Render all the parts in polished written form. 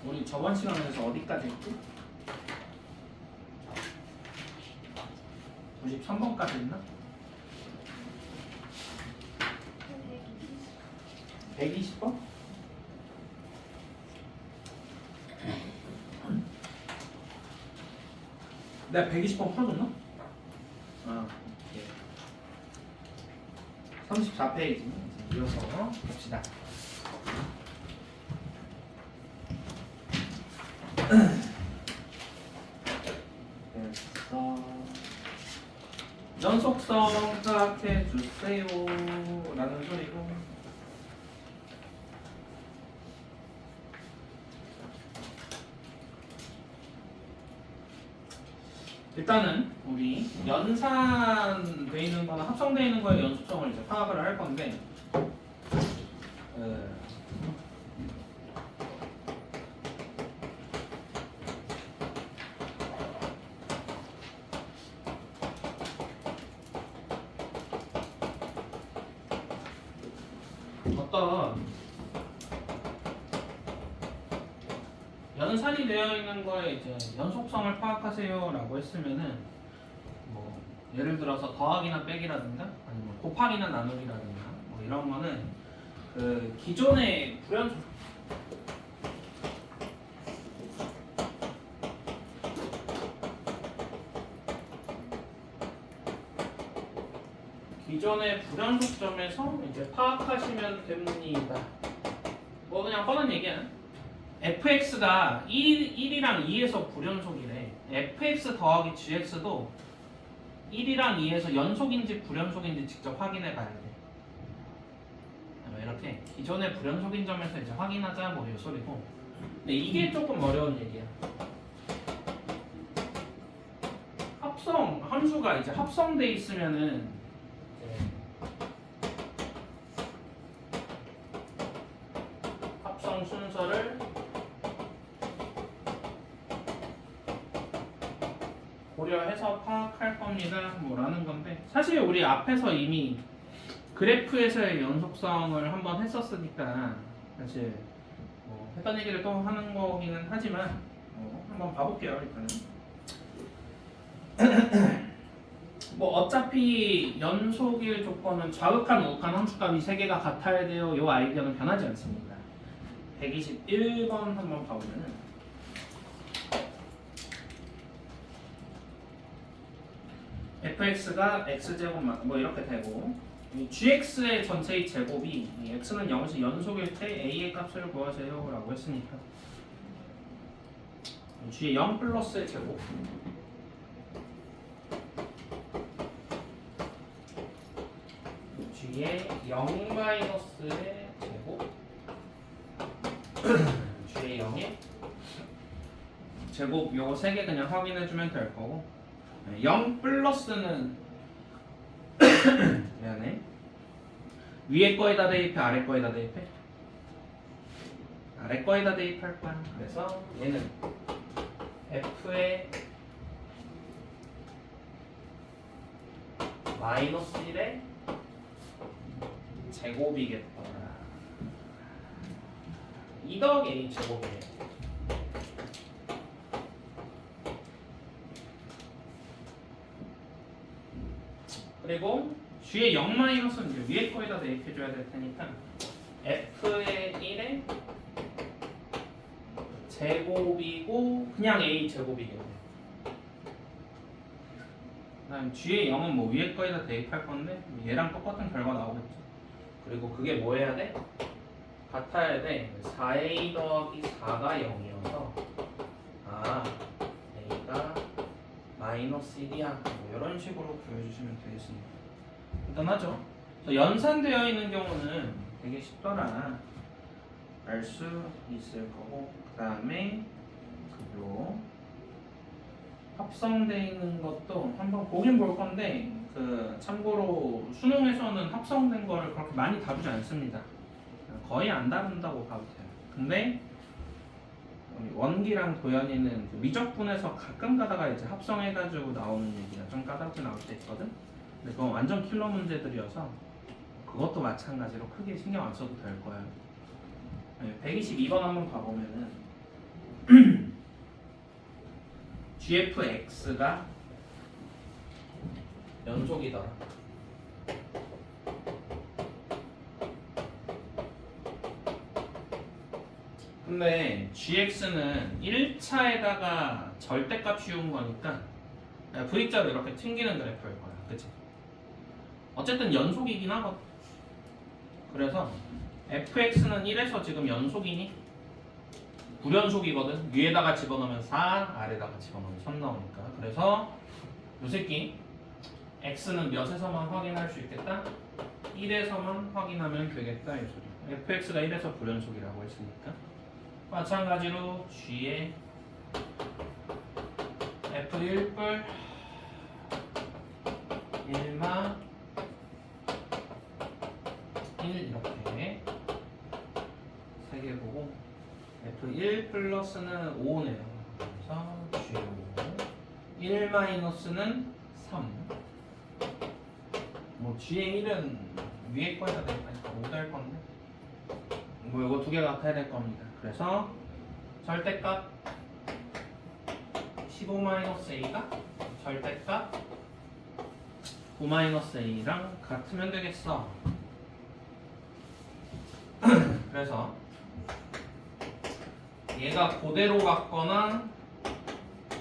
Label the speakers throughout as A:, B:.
A: 우리 저번 시간에서 어디까지 했지? 93번까지 했나? 120번? 내가 120번 풀어줬나? 아, 오케이. 34페이지 이어서 봅시다. 그래서 연속성 파악해 주세요 라는 소리고, 일단은 우리 연산돼 있는 거나 합성돼 있는 거에 연속성을 이제 파악을 할 건데, 어떤 연산이 되어 있는 거에 이제 연속성을 파악하세요라고 했으면은, 뭐 예를 들어서 더하기나 빼기라든가 아니면 곱하기나 나누기라든가 뭐 이런 거는 그 기존의 불연속점에서 이제 파악하시면 됩니다. 뭐 그냥 뻔한 얘기야. fx가 1이랑 2에서 불연속이래. fx 더하기 gx도 1이랑 2에서 연속인지 불연속인지 직접 확인해 봐야 돼. 이렇게 기존의 불연속인 점에서 이제 확인하자 뭐 이 소리고. 근데 이게 조금 어려운 얘기야. 합성 함수가 이제 합성돼 있으면은 합성 순서를 고려해서 파악할 겁니다. 뭐라는 건데, 사실 우리 앞에서 이미 그래프에서의 연속성을 한번 했었으니까 사실 뭐 했던 얘기를 또 하는 거기는 하지만 한번 봐볼게요. 일단은 뭐 어차피 연속일 조건은 좌극한 우극한 함수값이 3개가 같아야 돼요. 이 아이디어는 변하지 않습니다. 121번 한번 봐보면은, fx가 x제곱 뭐 이렇게 되고, 이 gx의 전체의 제곱이 이 x는 0시 연속일 때 a의 값을 구하세요 라고 했으니까 g의 0 플러스의 제곱 g의 0 마이너스의 제곱 g의 0의 제곱 요거 3개 그냥 확인해주면 될 거고, 0 플러스는 미안해, 위에 거에다 대입해 아래 거에다 대입해? 아래 거에다 대입할 거야. 그래서 얘는 f의 마이너스 1의 제곱이겠더라. 2 더하기 a 제곱이래. 그리고 g의 0-는 이제 위에 거에다 대입해줘야 될 테니까 f의 1의 제곱이고 그냥 a 제곱이겠네. 그다음 g의 0은 뭐 위에 거에다 대입할 건데 얘랑 똑같은 결과 나오겠죠. 그리고 그게 뭐 해야 돼? 같아야 돼. 4a 더하기 4가 0이어서 a가 마이너스 1이야. 뭐 이런 식으로 보여주시면 되겠습니다. 간단하죠? 연산되어 있는 경우는 되게 쉽더라. 알 수 있을 거고, 그 다음에 요 합성되어 있는 것도 한번 보긴 볼 건데, 참고로 수능에서는 합성된 걸 그렇게 많이 다루지 않습니다. 거의 안 다룬다고 봐도 돼요. 근데 원기랑 도연이는 미적분에서 가끔 가다가 이제 합성해가지고 나오는 얘기가 좀 까다롭게 나올 때 있거든. 근데 그건 완전 킬러 문제들이어서 그것도 마찬가지로 크게 신경 안 써도 될 거예요. 122번 한번 봐보면은 gfx가 연속이더라. 근데 gx는 1차에다가 절대값 씌운 거니까 V자로 이렇게 튕기는 그래프일 거야. 그치? 어쨌든 연속이긴 하거든. 그래서 fx는 1에서 지금 연속이니? 불연속이거든. 위에다가 집어넣으면 4, 아래다가 집어넣으면 3 나오니까. 그래서 요 새끼 x는 몇에서만 확인할 수 있겠다? 1에서만 확인하면 되겠다 이 소리야. fx가 1에서 불연속이라고 했으니까. 마찬가지로 g의 f1뿔 1마 1 이렇게 3개 보고 f1 플러스는 5네요. 그래서 g5 1 마이너스는 3. 뭐 g의 1은 위에 거 해야 되니까 5도 할 건데 뭐 이거 두 개 같아야 될 겁니다. 그래서 절대값 15-a가 절대값 9-a랑 같으면 되겠어. 그래서 얘가 그대로 같거나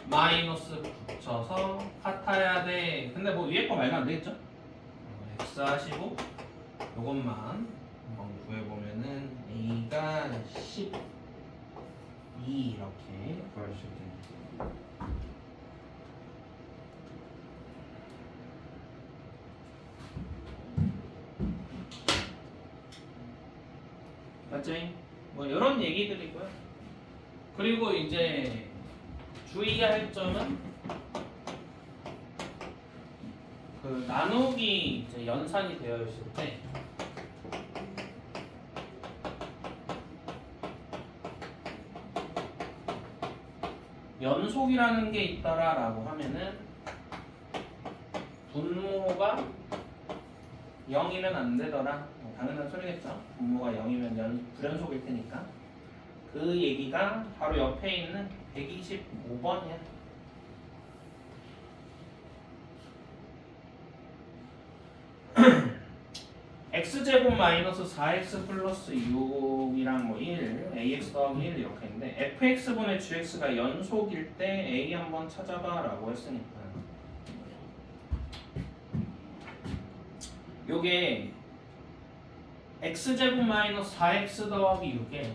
A: 마이너스 붙여서 같아야 돼. 근데 뭐 위에 거 말도 안 되겠죠? x 하시고 요것만 한번 구해보면은 a가 12 이렇게 구할 수 있겠네요. 맞지? 뭐 이런 얘기들이고요. 그리고 이제 주의할 점은 그 나누기 이제 연산이 되어 있을 때 연속이라는 게 있더라라고 하면은 분모가 0이면 안 되더라. 당연한 소리겠죠. 분모가 0이면 불연속일 테니까. 그 얘기가 바로 옆에 있는 125번이야. x제곱 마이너스 4x 플러스 6이랑 뭐 1, ax 더하기 1 이렇게 있는데 fx분의 gx가 연속일 때 a 한번 찾아봐 라고 했으니까 요게 x제곱 마이너스 4x 더하기 6에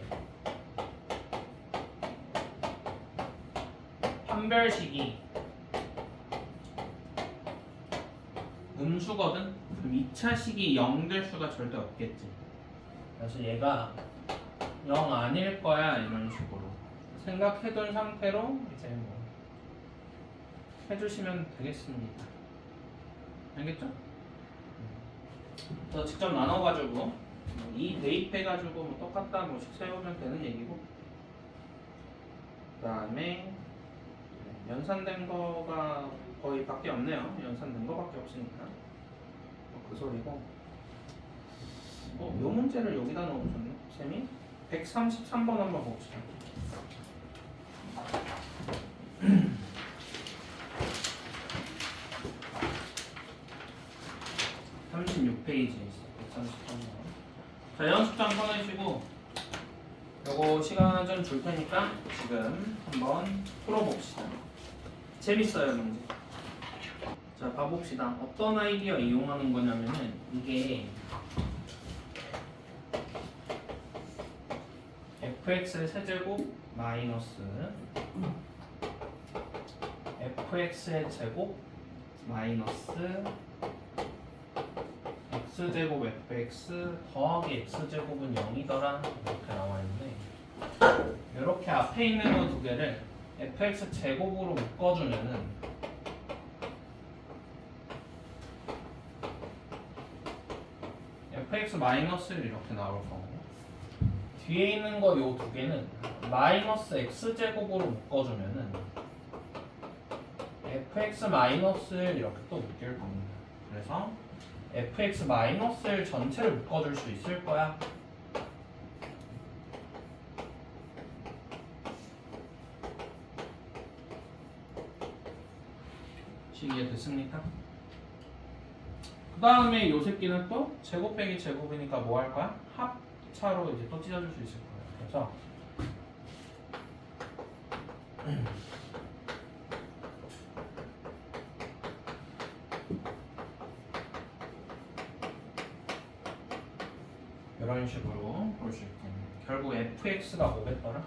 A: 판별식이 음수거든? 그럼 2차식이 0 될 수가 절대 없겠지. 그래서 얘가 0 아닐 거야 이런 식으로 생각해둔 상태로 이제 뭐 해주시면 되겠습니다. 알겠죠? 더 직접 나눠가지고 이 대입해가지고 뭐 똑같다 뭐씩 세우면 되는 얘기고 그 다음에 연산된 거가 거의 밖에 없네요. 연산된 거밖에 없으니까 그 소리고 요 문제를 여기다 넣어주셨네 쌤이 133번 한번 봅시다. 36페이지에 있어. 133번. 자, 연습장 꺼내시고 요거 시간 좀 줄 테니까 지금 한번 풀어봅시다. 재밌어요 문제. 자, 봐봅시다. 어떤 아이디어 이용하는 거냐면은 이게 fx의 세제곱 마이너스 fx의 제곱 마이너스 x제곱 fx 더하기 x제곱은 0이더라 이렇게 나와있는데 이렇게 앞에 있는 거 두 개를 fx 제곱으로 묶어주면은 fx 마이너스를 이렇게 나올 거고 뒤에 있는 거 요 두 개는 마이너스 x제곱으로 묶어주면은 fx 마이너스를 이렇게 또 묶일 겁니다. 그래서 fx 마이너스를 전체를 묶어줄 수 있을 거야. 이해됐습니까? 그 다음에 요 새끼는 또 제곱 빼기 제곱이니까 뭐 할 거야? 합차로 이제 또 찢어줄 수 있을 거야. 그래서 '이런 식으로 볼 수 있겠네. 결국 fx가 뭐겠더라?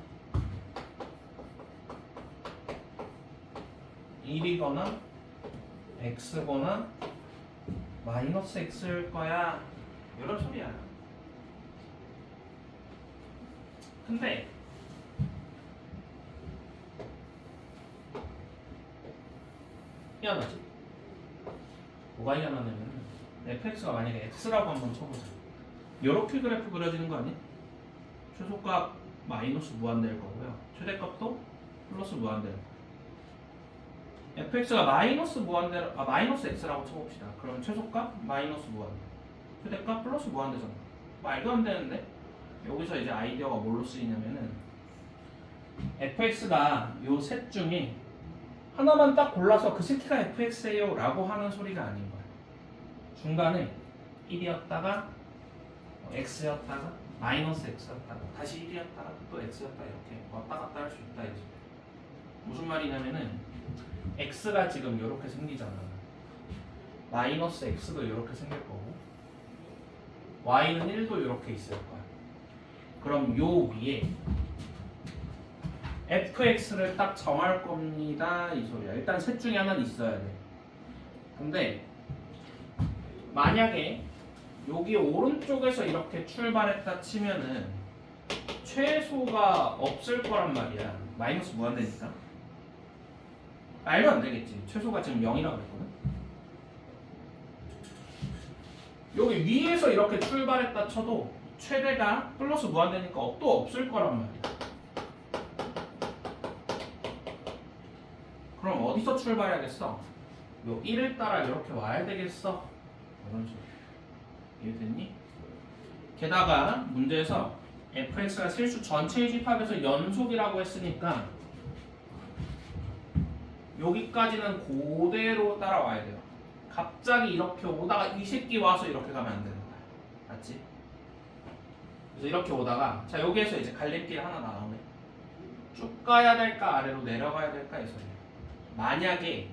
A: 1이거나 x거나 마이너스 x일 거야. 이런 소리야. 근데 희한하지? 뭐가 희한하냐면 fx가 만약에 x라고 한번 쳐보자. 이렇게 그래프 그려지는 거 아니야? 최소값 마이너스 무한대일 거고요. 최대값도 플러스 무한대일 거고. fx가 마이너스 무한대, 마이너스 x라고 쳐봅시다. 그럼 최소값 마이너스 무한대, 최대값 플러스 무한대잖아. 말도 안 되는데? 여기서 이제 아이디어가 뭘로 쓰이냐면은 fx가 요 셋 중에 하나만 딱 골라서 그 새끼가 fx예요 라고 하는 소리가 아닌 거야. 중간에 1이었다가 x였다가 마이너스 x였다가 다시 1이었다가 또 x였다가 이렇게 왔다 갔다 할 수 있다 이제. 무슨 말이냐면은 x가 지금 이렇게 생기잖아. 마이너스 x도 이렇게 생길 거고 y는 1도 이렇게 있을 거야. 그럼 요 위에 fx를 딱 정할 겁니다 이 소리야. 일단 셋 중에 하나는 있어야 돼. 근데 만약에 여기 오른쪽에서 이렇게 출발했다 치면은 최소가 없을 거란 말이야. 마이너스 무한대니까. 말도 안 되겠지. 최소가 지금 0이라고 그랬거든. 여기 위에서 이렇게 출발했다 쳐도 최대가 플러스 무한대니까 또 없을 거란 말이야. 그럼 어디서 출발해야겠어? 요 1을 따라 이렇게 와야 되겠어. 이런 식으로. 이해됐니? 게다가 문제에서 fx가 실수 전체의 집합에서 연속이라고 했으니까 여기까지는 그대로 따라와야 돼요. 갑자기 이렇게 오다가 이 새끼 와서 이렇게 가면 안 되는 거야. 맞지? 그래서 이렇게 오다가 자 여기에서 이제 갈림길 하나 나오네. 쭉 가야 될까 아래로 내려가야 될까 이 소리야. 만약에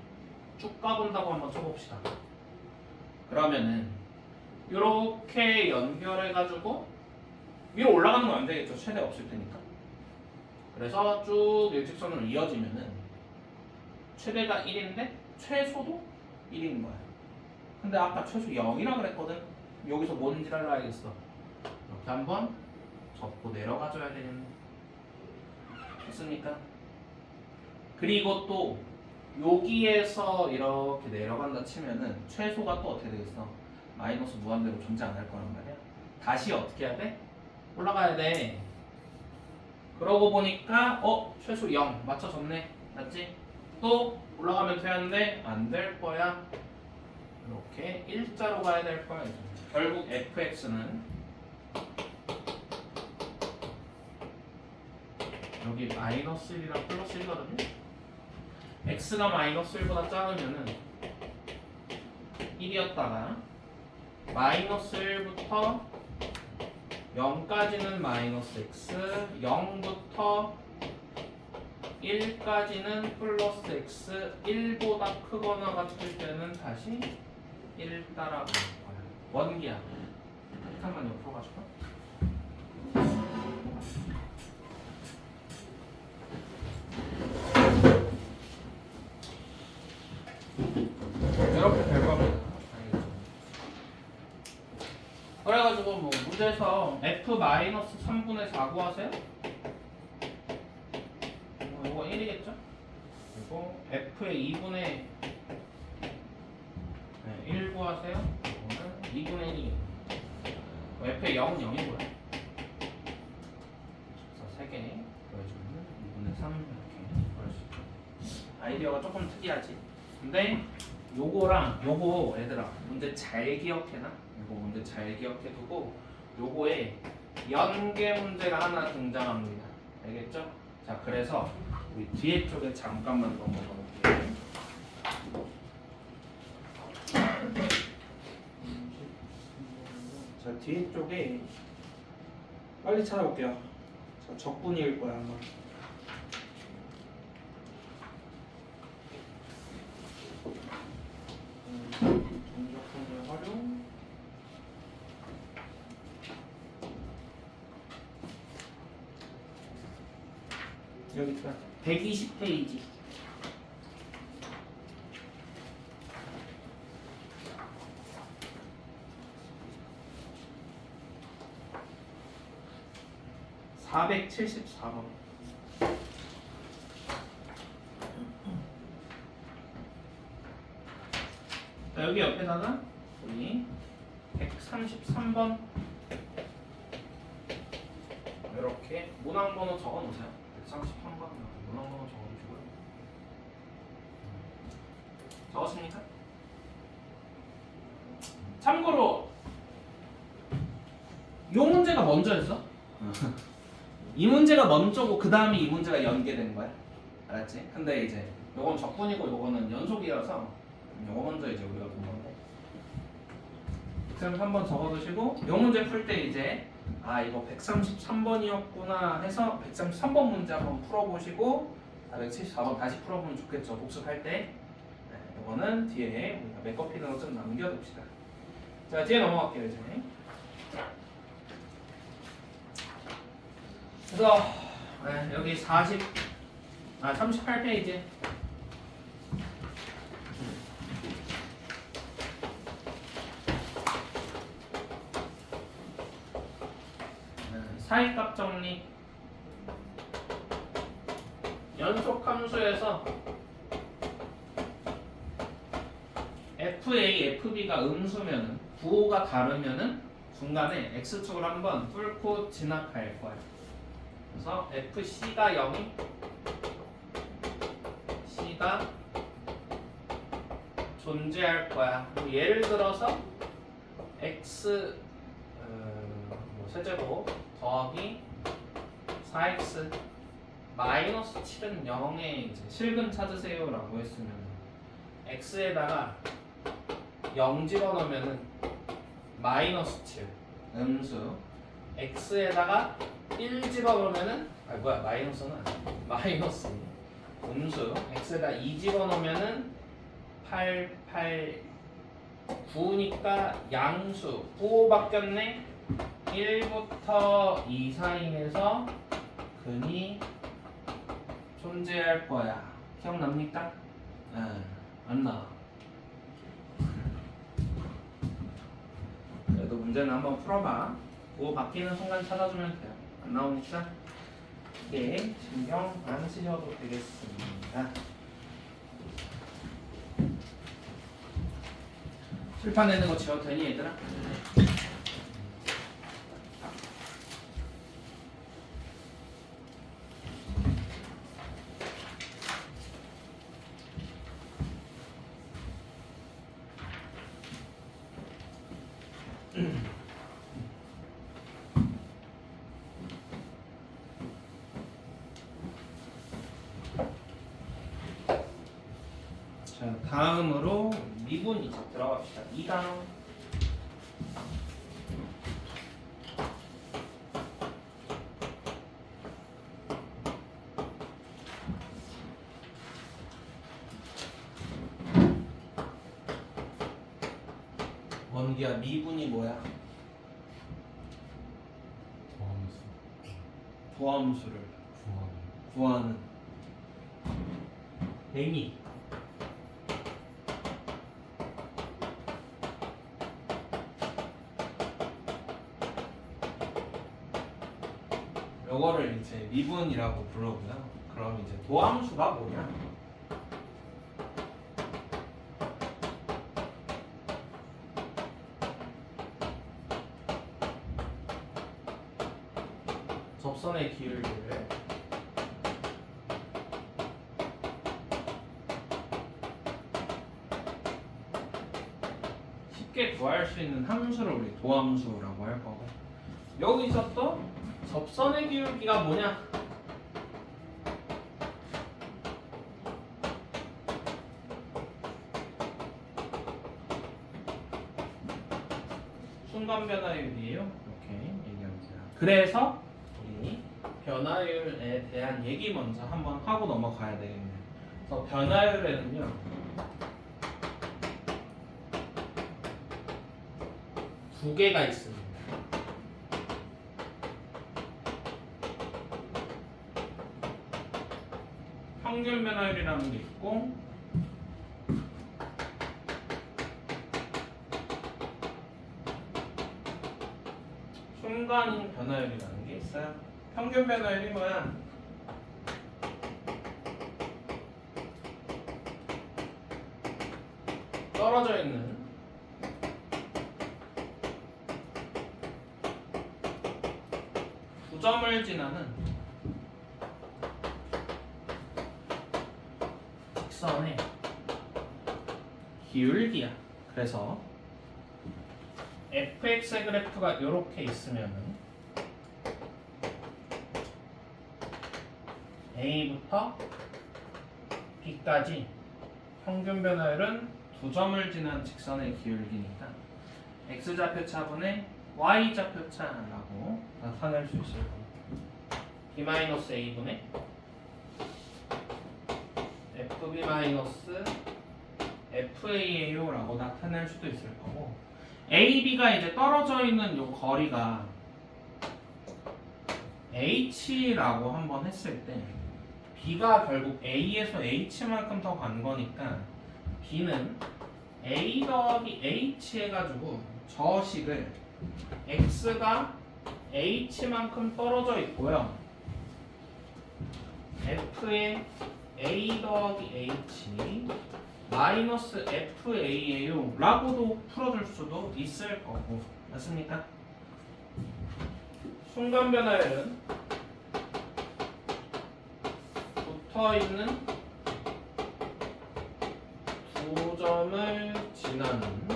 A: 쭉 가본다고 한번 쳐봅시다. 그러면은 이렇게 연결해가지고 위로 올라가는 건 안 되겠죠. 최대 없을 테니까. 그래서 쭉 일직선으로 이어지면은 최대가 1인데 최소도 1인 거야. 근데 아까 최소 0이라 그랬거든. 여기서 뭔 지랄을 알겠어. 이렇게 한번 접고 내려가줘야 되겠네. 됐습니까? 그리고 또 여기에서 이렇게 내려간다 치면은 최소가 또 어떻게 되겠어? 마이너스 무한대로 존재 안 할 거란 말이야. 다시 어떻게 해야 돼? 올라가야 돼. 그러고 보니까 최소 0 맞춰졌네. 맞지? 또 올라가면 되는데 안 될 거야. 이렇게 일자로 가야 될 거야. 이제. 결국 fx는 여기 마이너스 1이랑 플러스 1거든요. x가 마이너스 1보다 작으면은 1이었다가 마이너스 1부터 0까지는 마이너스 x, 0부터 1까지는 플러스 x, 1보다 크거나 같을 때는 다시 1 따라가는 거야. 원기야. 잠깐만 옆으로 가줄까? 이렇게 될 겁니다. 그래가지고 뭐 문제에서 f-3분의 4 구하세요? 이거 1이겠죠? 그리고 f의 2분의 1 구하세요? 이거는 2분의 1이겠네. f의 0은 0이고요. 그래서 3개 보여주면 2분의 3 이렇게 보일 수 있고. 아이디어가 조금 특이하지? 근데 요거랑 요거 얘들아 문제 잘 기억해놔. 요거 문제 잘 기억해두고 요거에 연계 문제가 하나 등장합니다. 알겠죠? 자 그래서 우리 뒤에 쪽에 잠깐만 넘어가 볼게요. 자, 뒤에 쪽에 빨리 찾아볼게요. 자, 적분일 거야 아마. 정적분을 활용. 여기 있다. 120페이지. (474번) 자, 여기 옆에다가 우리 133번 이렇게 문항번호 적어 놓으세요. 133번 문항번호 적어 주시고요. 적었습니까? 참고로 이 문제가 먼저였어. 이 문제가 먼저고 그 다음에 이 문제가 연계된 거야. 알았지? 근데 이제 요건 적분이고 요거는 연속이라서 요거 먼저 이제 우리가 본 건데. 그럼 한번 적어두시고 요 문제 풀 때 이제 아 이거 133번이었구나 해서 133번 문제 한번 풀어보시고 174번 다시 풀어보면 좋겠죠. 복습할 때. 네, 요거는 뒤에 우리가 맥커핀으로 좀 남겨둡시다. 자 뒤에 넘어갈게요 이제. 그래서 네, 여기 38페이지 사이값 정리. 연속 함수에서 FA, FB가 음수면은 부호가 다르면은 중간에 x축을 한번 뚫고 진학할 거야. 그래서 FC가 0이 C가 존재할 거야. 예를 들어서 x 세제곱 더하기 4x 마이너스 7은 0의 이제 실근 찾으세요라고 했으면 x에다가 0 집어넣으면은 마이너스 7 음수, x에다가 1 집어넣으면은 마이너스는 아니야. 마이너스 음수, x에다 2 집어넣으면은 8, 8, 9니까 양수. 부호 바뀌었네. 1부터 2 사이에서 근이 존재할 거야. 기억납니까? 안 나와. 그래도 문제는 한번 풀어봐. 부호 바뀌는 순간 찾아주면 돼요. 안 나오니까 이게 신경 안 쓰셔도 되겠습니다. 칠판 내는 거 지워도 되니 얘들아? 자, 다음으로 미분 이제 들어갑시다. 2강. 원기야, 미분이 뭐야? 도함수를 구하는 행위. 요거를 이제 미분이라고 부르고요. 그럼 이제 도함수가 뭐냐? 접선의 기울기를 쉽게 구할 수 있는 함수를 우리 도함수라고 할 거고, 여기서 또 접선의 기울기가 뭐냐? 순간 변화율이에요. 이렇게 얘기합니다. 그래서 우리 변화율에 대한 얘기 먼저 한번 하고 넘어가야 되겠네요. 그래서 변화율에는요, 두 개가 있습니다. 평균 변화율이라는 게 있고, 순간 변화율이라는 게 있어요. 평균 변화율이 뭐야? 떨어져 있는 두 점을 지나는 직선의 기울기야. 그래서 fx의 그래프가 이렇게 있으면은 A부터 B까지 평균 변화율은 두 점을 지난 직선의 기울기니까 x좌표차분의 y좌표차라고 나타낼 수 있을 겁니다. b-a분의 fb-fa요 라고 나타낼 수도 있을 거고, AB가 이제 떨어져 있는 요 거리가 H라고 한번 했을 때 B가 결국 A에서 H만큼 더 간 거니까 B는 A 더하기 H 해가지고 저 식을 X가 H만큼 떨어져 있고요, F의 A 더하기 H 마이너스 FA예요 라고도 풀어줄 수도 있을 거고, 맞습니까? 순간 변화율은 붙어있는 두 점을 지나는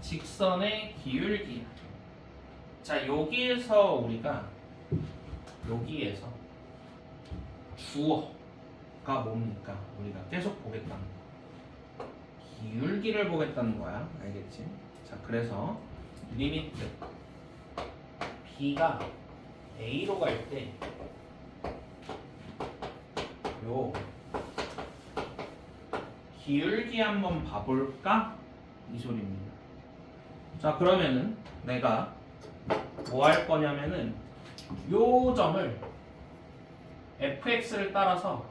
A: 직선의 기울기. 자, 여기에서 우리가 여기에서 주어가 뭡니까? 우리가 계속 보겠다는 거. 기울기를 보겠다는 거야. 알겠지? 자, 그래서 리미트 B가 A로 갈 때 요 기울기 한번 봐볼까? 이 소리입니다. 자, 그러면은 내가 뭐 할 거냐면은 요 점을 fx를 따라서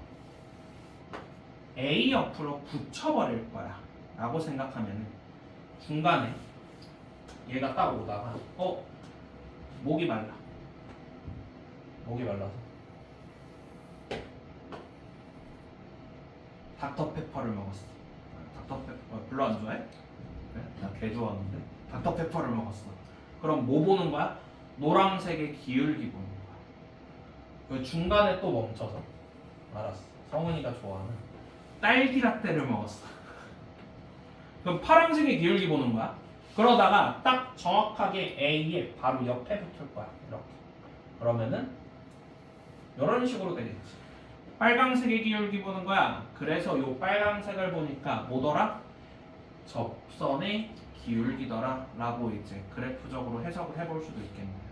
A: a 옆으로 붙여버릴 거야 라고 생각하면 중간에 얘가 딱 오다가 목이 말라서 닥터페퍼를 먹었어. 닥터페퍼 별로 안 좋아해? 그래? 나 개 좋아하는데 닥터페퍼를 먹었어. 그럼 뭐 보는 거야? 노란색의 기울기 보는 거야. 그 중간에 또 멈춰서, 알았어, 성은이가 좋아하는 딸기 라떼를 먹었어. 그럼 파란색의 기울기 보는 거야. 그러다가 딱 정확하게 A의 바로 옆에 붙을 거야. 이렇게. 그러면은 이런 식으로 되겠지. 빨강색의 기울기 보는 거야. 그래서 요 빨강색을 보니까 뭐더라? 접선의 기울기더라 라고 이제 그래프적으로 해석을 해볼 수도 있겠네요.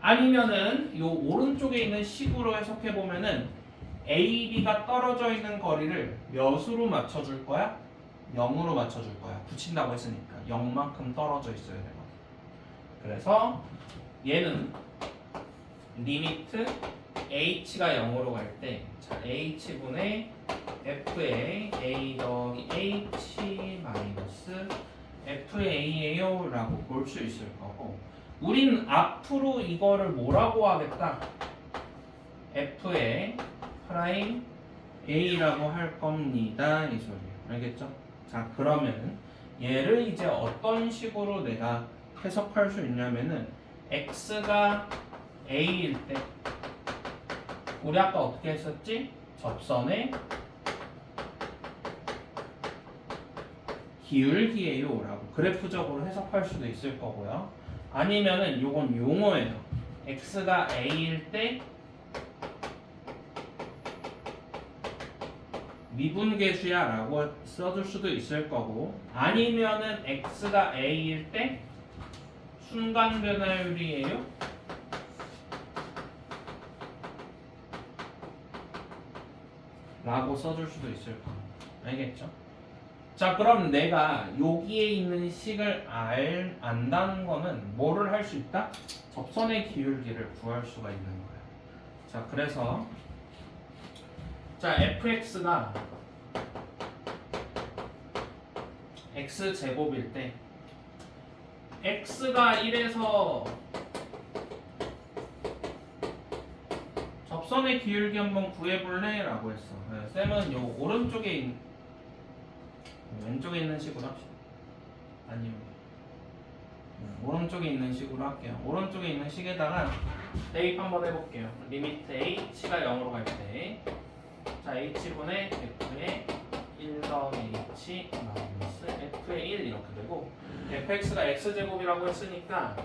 A: 아니면은 요 오른쪽에 있는 식으로 해석해 보면은 AB가 떨어져 있는 거리를 몇으로 맞춰줄 거야? 0으로 맞춰줄 거야. 붙인다고 했으니까 0만큼 떨어져 있어야 되거든. 그래서 얘는 리미트 H가 0으로 갈 때, 자, H분의 F의 A 더하기 H 마이너스 FA예요 라고 볼 수 있을 거고, 우린 앞으로 이거를 뭐라고 하겠다? F의 프라임 A라고 할 겁니다. 이 소리예요. 알겠죠? 자, 그러면 얘를 이제 어떤 식으로 내가 해석할 수 있냐면은 X가 A일 때 우리 아까 어떻게 했었지? 접선의 기울기예요 라고 그래프적으로 해석할 수도 있을 거고요. 아니면은 요건 용어예요. X가 A일 때 미분계수야 라고 써줄 수도 있을 거고, 아니면은 x가 a일 때 순간 변화율이에요 라고 써줄 수도 있을 거고. 알겠죠? 자, 그럼 내가 여기에 있는 식을 안다는 거는 뭐를 할 수 있다? 접선의 기울기를 구할 수가 있는 거야. 자, 그래서 자, fx가 x제곱일 때 x가 1에서 접선의 기울기 한번 구해볼래? 라고 했어. 네, 쌤은 요 오른쪽에 왼쪽에 있는 식으로 합시다. 아니요. 오른쪽에 있는 식으로 할게요. 오른쪽에 있는 식에다가 대입 한번 해볼게요. 리미트 h가 0으로 갈 때, 자, h분의 f의 1 더하기 h 마이너스 f의 1 이렇게 되고, fx가 x제곱이라고 했으니까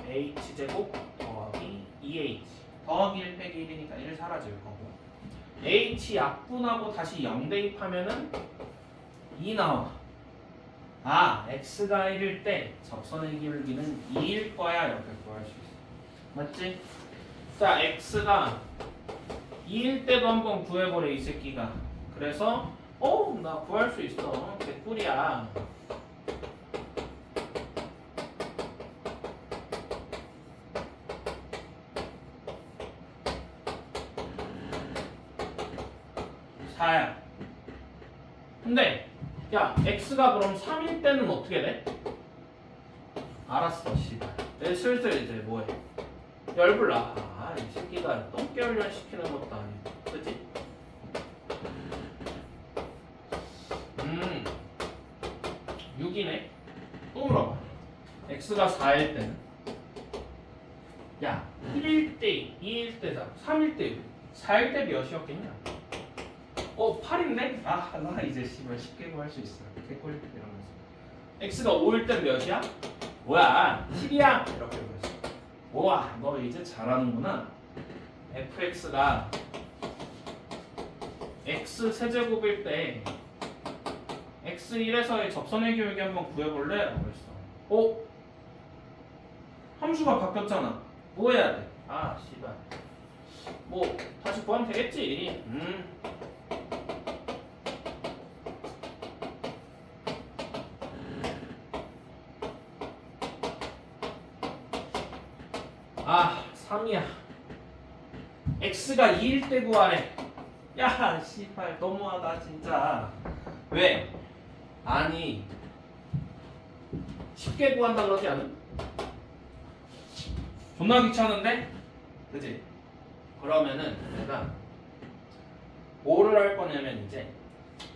A: h제곱 더하기 2h 더하기 1 빼기 1이니까 1 사라질 거고, h 약분하고 다시 0 대입하면은 2 나와. 아, x가 1일 때 접선의 기울기는 2일 거야 이렇게 구할 수 있어. 맞지? 자, x가 2일 때도 한번 구해보래 이 새끼가. 그래서 나 구할 수 있어. 개꿀이야. 야, 근데 야, x가 그럼 3일 때는 어떻게 돼? 알았어, 씨발. 내 슬슬 이제 뭐해? 열불나. 이 새끼가 똥개 훈련 시키는 것도 아니고, 그치? 6이네. 또 물어봐. x가 4일 때는? 야, 1일 때, 2일 때잖아. 3일 때, 4일 때 몇이었겠냐? 8인데? 나 이제 씨발 쉽게 구할 수 있어. 개꿀 이러면서. x가 5일 땐 몇이야? 뭐야? 10이야? 이렇게 그랬어. 우와, 너 이제 잘하는구나. fx가 x 세제곱일 때 x1에서의 접선의 기울기 한번 구해볼래? 라고 했어. 함수가 바뀌었잖아. 뭐 해야 돼? 씨발. 뭐 다시 구하면 되겠지. 아, 3이야. x가 2일 때 구하래. 야, 씨발 너무하다 진짜. 왜? 아니, 쉽게 구한다 그러지 않음? 존나 귀찮은데? 그치? 그러면은 내가 뭐를 할 거냐면, 이제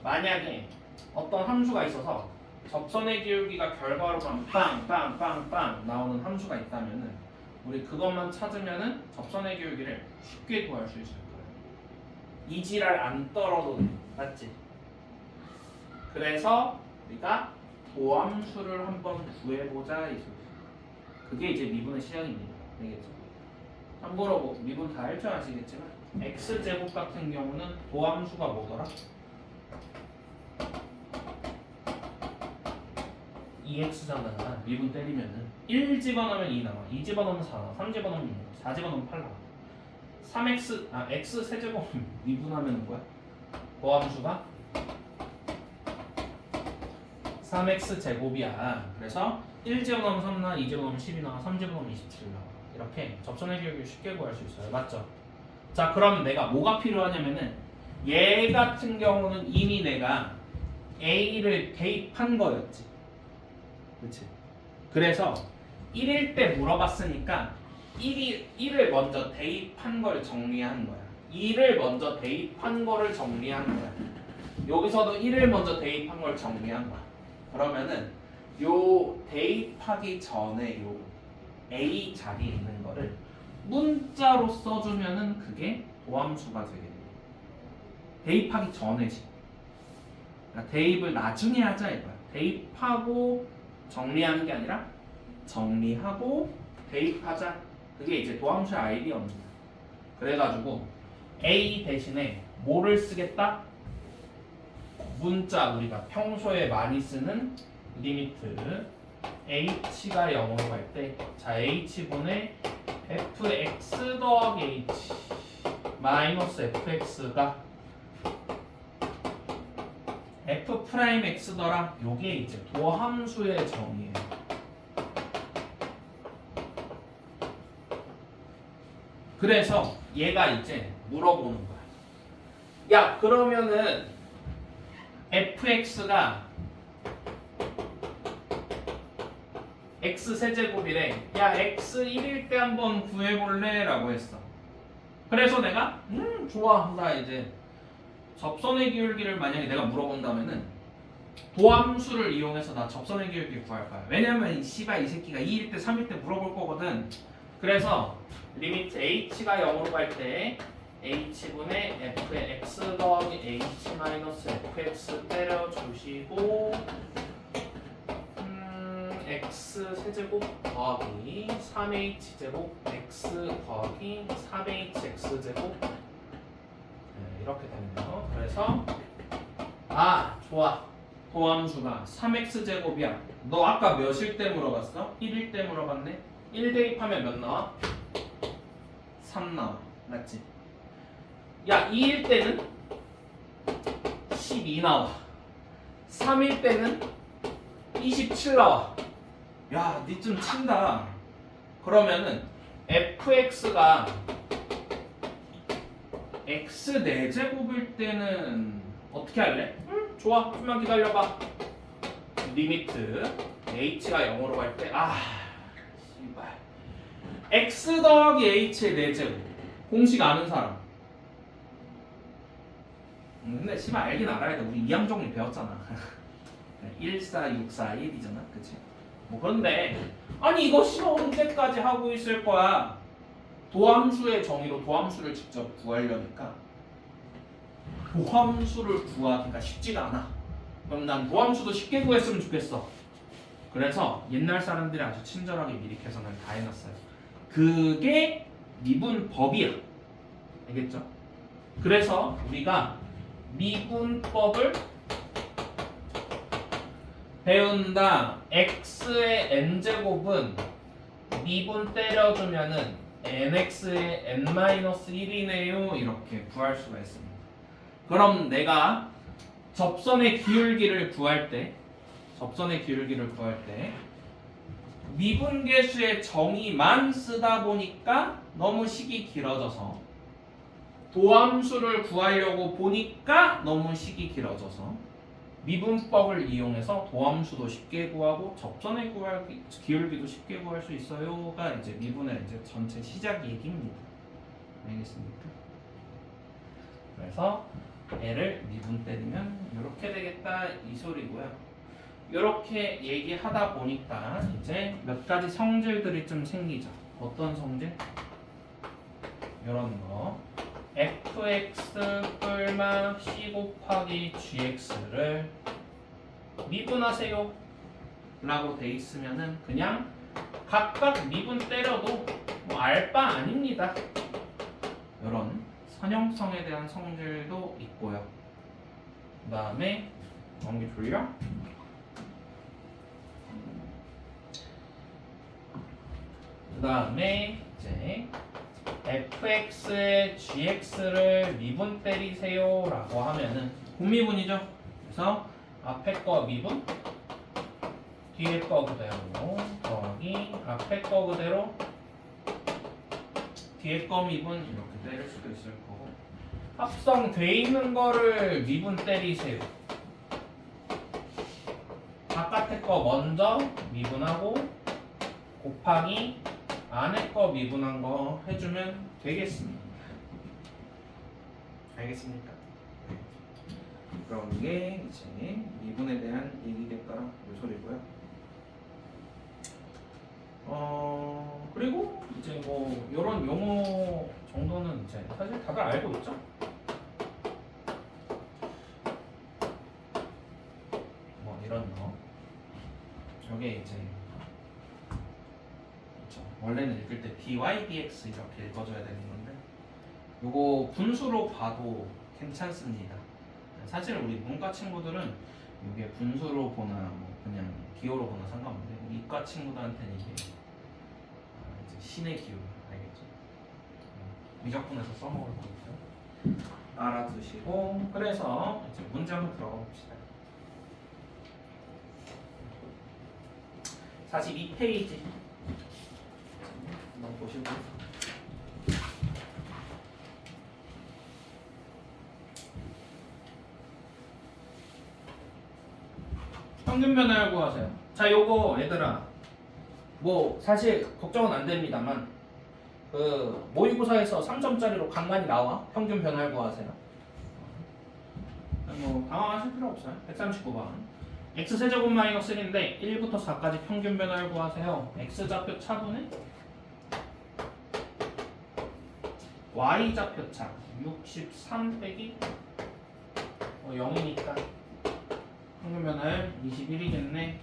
A: 만약에 어떤 함수가 있어서 접선의 기울기가 결과로 빵빵빵빵 나오는 함수가 있다면은 우리 그것만 찾으면은 접선의 기울기를 쉽게 구할 수 있을 거예요. 이 지랄 안 떨어도 돼. 맞지? 그래서 우리가 도함수를 한번 구해보자 이 소리. 그게 이제 미분의 시작입니다. 알겠죠? 참고로 뭐 미분 다 할 줄 아시겠지만 x제곱 같은 경우는 도함수가 뭐더라? 2x잖아. 미분 때리면은 1 집어넣으면 2 나와, 2 집어넣으면 4 나와, 3 집어넣으면 6 나와, 4 집어넣으면 8 나와. x 세제곱 미분하면 뭐야? 도함수가 3x 제곱이야. 그래서 1 집어넣으면 3 나와, 2 집어넣으면 10이 나와, 3 집어넣으면 27 나와. 이렇게 접선의 기울기를 쉽게 구할 수 있어요. 맞죠? 자, 그럼 내가 뭐가 필요하냐면은, 얘 같은 경우는 이미 내가 a를 대입한 거였지. 그치? 그래서 1일 때 물어봤으니까 1을 먼저 대입한 걸 정리한 거야. 2를 먼저 대입한 거를 정리한 거야. 여기서도 1을 먼저 대입한 걸 정리한 거야. 그러면은 요 대입하기 전에 요 a 자리에 있는 거를 문자로 써주면은 그게 도함수가 되게 돼. 대입하기 전에지. 그러니까 대입을 나중에 하자 이거야. 대입하고 정리하는 게 아니라 정리하고 대입하자. 그게 이제 도함수의 아이디어입니다. 그래가지고 a 대신에 뭐를 쓰겠다? 문자 우리가 평소에 많이 쓰는 리미트 h가 0으로 갈 때 자 h분의 fx 더하기 h 마이너스 fx가 f 프라임 x더라. 요게 이제 도함수의 정의예요. 그래서 얘가 이제 물어보는 거야. 야, 그러면은 fx가 x 세제곱이래. 야, x 1일 때 한번 구해볼래? 라고 했어. 그래서 내가 좋아. 나 이제 접선의 기울기를 만약에 내가 물어본다면은 도함수를 이용해서 나 접선의 기울기 구할 거야. 왜냐면 이 씨발 이 새끼가 2일 때 3일 때 물어볼 거거든. 그래서 리미트 h가 0으로 갈 때 h분의 fx 더하기 h 마이너스 fx 때려주시고 x 세제곱 더하기 3h 제곱 x 더하기 3hx 제곱 이렇게 되네요. 그래서 좋아. 도함수가 3x 제곱이야. 너 아까 몇일 때 물어봤어? 1일 때 물어봤네. 1 대입하면 몇 나와? 3 나와. 맞지? 야, 2일 때는 12 나와. 3일 때는 27 나와. 야, 니 좀 친다. 그러면은 fx가 x 4제곱일 때는 어떻게 할래? 좋아. 좀만 기다려봐. 리미트 h가 0으로 갈 때 씨발 x 더하기 h의 4제곱 공식 아는 사람. 근데 씨발 알긴 알아야 돼. 우리 이항정리 배웠잖아. 1, 4, 6, 4, 1이잖아. 그치? 뭐 그런데 아니 이거 씨발 언제까지 하고 있을 거야? 도함수의 정의로 도함수를 직접 구하려니까 도함수를 구하기가 쉽지가 않아. 그럼 난 도함수도 쉽게 구했으면 좋겠어. 그래서 옛날 사람들이 아주 친절하게 미리 계산을 다 해놨어요. 그게 미분법이야. 알겠죠? 그래서 우리가 미분법을 배운다. x의 n제곱은 미분 때려주면은 nx의 n-1이네요. 이렇게 구할 수가 있습니다. 그럼 내가 접선의 기울기를 구할 때 미분계수의 정의만 쓰다 보니까 너무 식이 길어져서 도함수를 구하려고 보니까 너무 식이 길어져서 미분법을 이용해서 도함수도 쉽게 구하고 접선의 기울기도 쉽게 구할 수 있어요가 이제 미분의 이제 전체 시작 얘기입니다. 알겠습니까? 그래서 얘를 미분 때리면 이렇게 되겠다 이 소리고요. 이렇게 얘기하다 보니까 이제 몇 가지 성질들이 좀 생기죠. 어떤 성질? 이런 거. fx 뿔마 c 곱하기 gx를 미분하세요 라고 돼 있으면은 그냥 각각 미분 때려도 뭐 알바 아닙니다. 이런 선형성에 대한 성질도 있고요. 그 다음에 넘기 졸려? 그 다음에 이제 fx의 gx를 미분 때리세요 라고 하면은 공미분이죠. 그래서 앞에 거 미분 뒤에 거 그대로 더하기 앞에 거 그대로 뒤에 거 미분 이렇게 때릴 수도 있을 거고 합성돼 있는 거를 미분 때리세요. 바깥에 거 먼저 미분하고 곱하기 안에 거 미분한 거 해주면 되겠습니다. 알겠습니까? 그럼 이게 이제 미분에 대한 얘기겠다 이 소리고요. 그리고 이제 뭐 이런 용어 정도는 이제 사실 다들 알고 있죠. 뭐 이런 거. 이게 이제 원래는 읽을 때 dy dx 이렇게 읽어줘야 되는 건데 요거 분수로 봐도 괜찮습니다. 사실 우리 문과 친구들은 이게 분수로 보나 뭐 그냥 기호로 보나 상관없는데 우리 이과 친구들한테는 이게 이제 신의 기호 알겠죠? 미적분에서 써먹을 거니까 알아두시고 그래서 이제 문제 한번 들어가 봅시다. 42페이지 한번 보시고 평균 변화를 구하세요. 자, 요거 얘들아 뭐 사실 걱정은 안 됩니다만 그 모의고사에서 3점짜리로 간간히 나와. 평균 변화를 구하세요. 뭐 당황하실 필요 없어요. 139번 x세제곱 마이너스 1인데 1부터 4까지 평균 변화를 구하세요. x좌표 차분해 y좌표 차 63 빼기 0이니까 평균 변화율 21이겠네.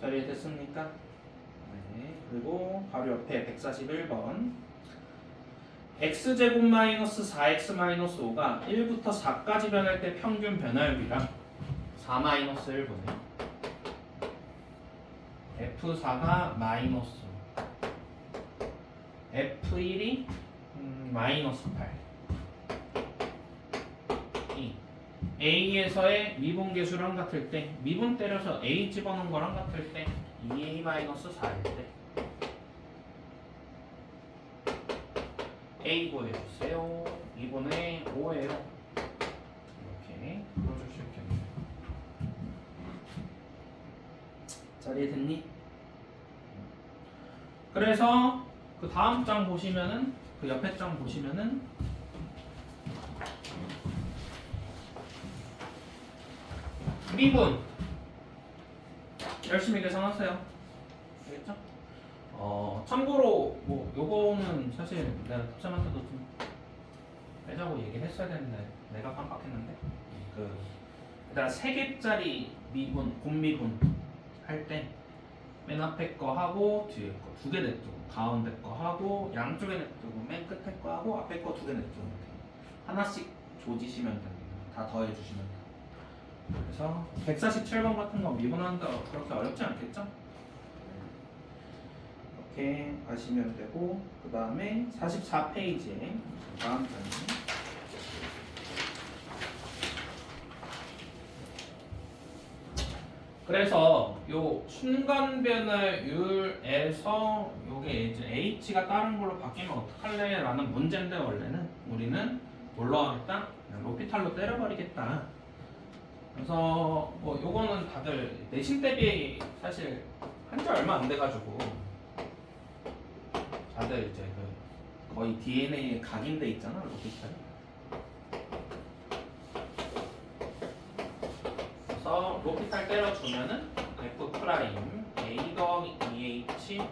A: 자, 이해됐습니까? 네. 그리고 바로 옆에 141번 x제곱 마이너스 4x 마이너스 5가 1부터 4까지 변할 때 평균 변화율이랑 4 마이너스 1분의 f4가 마이너스 f1이 마이너스 8 A에서의 미분계수랑 같을 때 미분 때려서 A 집어넣은 거랑 같을 때 2A-4일 때 A 구해주세요. 2분의 5예요. 이렇게 풀어줄 수 있겠네요. 잘 이해됐니? 그래서 그 다음 장 보시면은 그 옆에 장 보시면은 미분 열심히 계산하세요. 알겠죠? 참고로 뭐 요거는 사실 내가 덕쌤한테도 좀 빼자고 얘기를 했어야 되는데 내가 깜빡했는데 그 일단 3개짜리 미분 곱미분 할 때 맨 앞에 거 하고 뒤에 거 2개 냅두고 가운데 거 하고 양쪽에 냅두고 맨 끝에 거 하고 앞에 거 2개 냅두고 하나씩 조지시면 됩니다. 다 더해주시면 돼요. 그래서 147번 같은 거 미분하는데 그렇게 어렵지 않겠죠? 이렇게 하시면 되고 그 다음에 44페이지에 다음 장면 그래서 요 순간 변화율에서 요게 이제 h가 다른 걸로 바뀌면 어떡할래? 라는 문제인데 원래는 우리는 뭘로 하겠다? 로피탈로 때려버리겠다. 그래서 뭐 요거는 다들 내신 대비 사실 한 지 얼마 안 돼가지고 다들 이제 그 거의 DNA에 각인돼 있잖아 로피탈. 그래서 로피탈 때려주면은 F 프라임 A 더하기 2H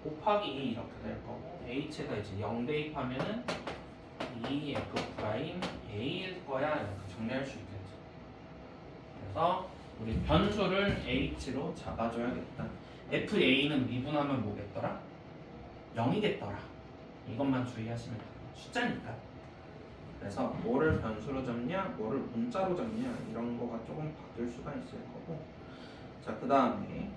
A: 곱하기 2 이렇게 될 거고 H가 이제 0 대입하면은 2F 프라임 A일 거야 이렇게 정리할 수 있겠죠. 그래서 우리 변수를 H로 잡아줘야겠다. FA는 미분하면 뭐겠더라? 0이겠더라. 이것만 주의하시면 돼요. 숫자니까. 그래서 뭐를 변수로 잡냐, 뭐를 문자로 잡냐 이런 거가 조금 바뀔 수가 있을 거고. 자, 그 다음에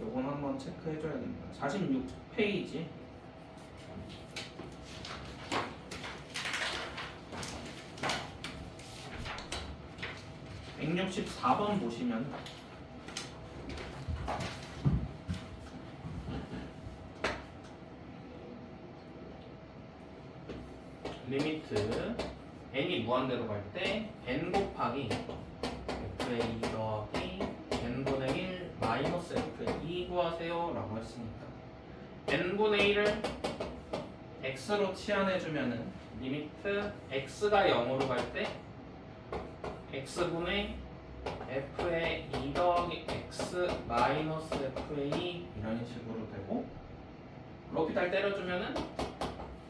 A: 요건 한번 체크해줘야겠다. 46페이지. (164번) 보시면 리미트 n이 무한대로 갈 때 n 곱하기 fa 더하기 n분의 1 마이너스 f의 2 구하세요 라고 했으니까 n분의 1을 x로 치환해주면은 리미트 x가 0으로 갈 때 x분의 f의 2 더하기 x 마이너스 f의 2 이런 식으로 되고 로피탈 때려주면은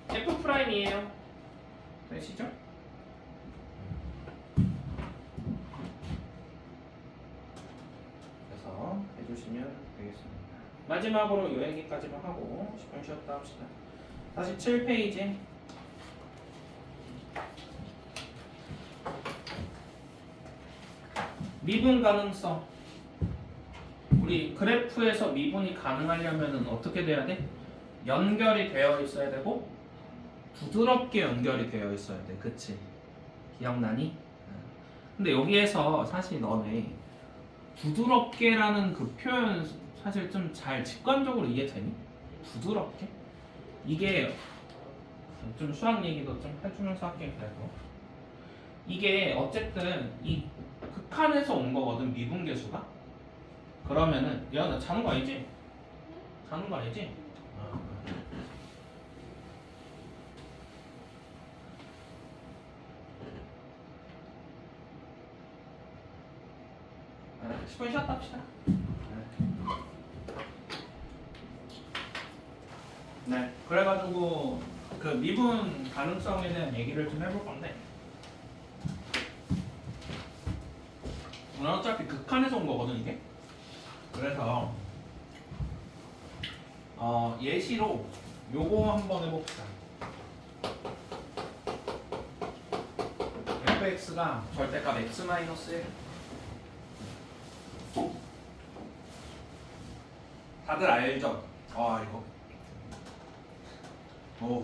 A: f 프라임이에요. 되시죠? 그래서 해주시면 되겠습니다. 마지막으로 요 얘기까지만 하고 10분 쉬었다 합시다. 47페이지. 미분 가능성. 우리 그래프에서 미분이 가능하려면 어떻게 돼야 돼? 연결이 되어 있어야 되고 부드럽게 연결이 되어 있어야 돼. 그치? 기억나니? 근데 여기에서 사실 너네 부드럽게라는 그 표현 사실 좀 잘 직관적으로 이해되니? 부드럽게? 이게 좀 수학 얘기도 좀 해주면서 할게. 그래도 이게 어쨌든 이 극한에서 온 거거든, 미분계수가. 그러면은 야, 나 자는 거 아니지? 자는 거 아니지? 아, 10분 쉬었다 합시다. 네, 그래가지고 그 미분 가능성에 대한 얘기를 좀 해볼 건데, 오늘 어차피 극한에서 온 거거든 이게. 그래서 예시로 요거 한번 해봅시다. fx가 절대값 x-1. 다들 알죠? 이거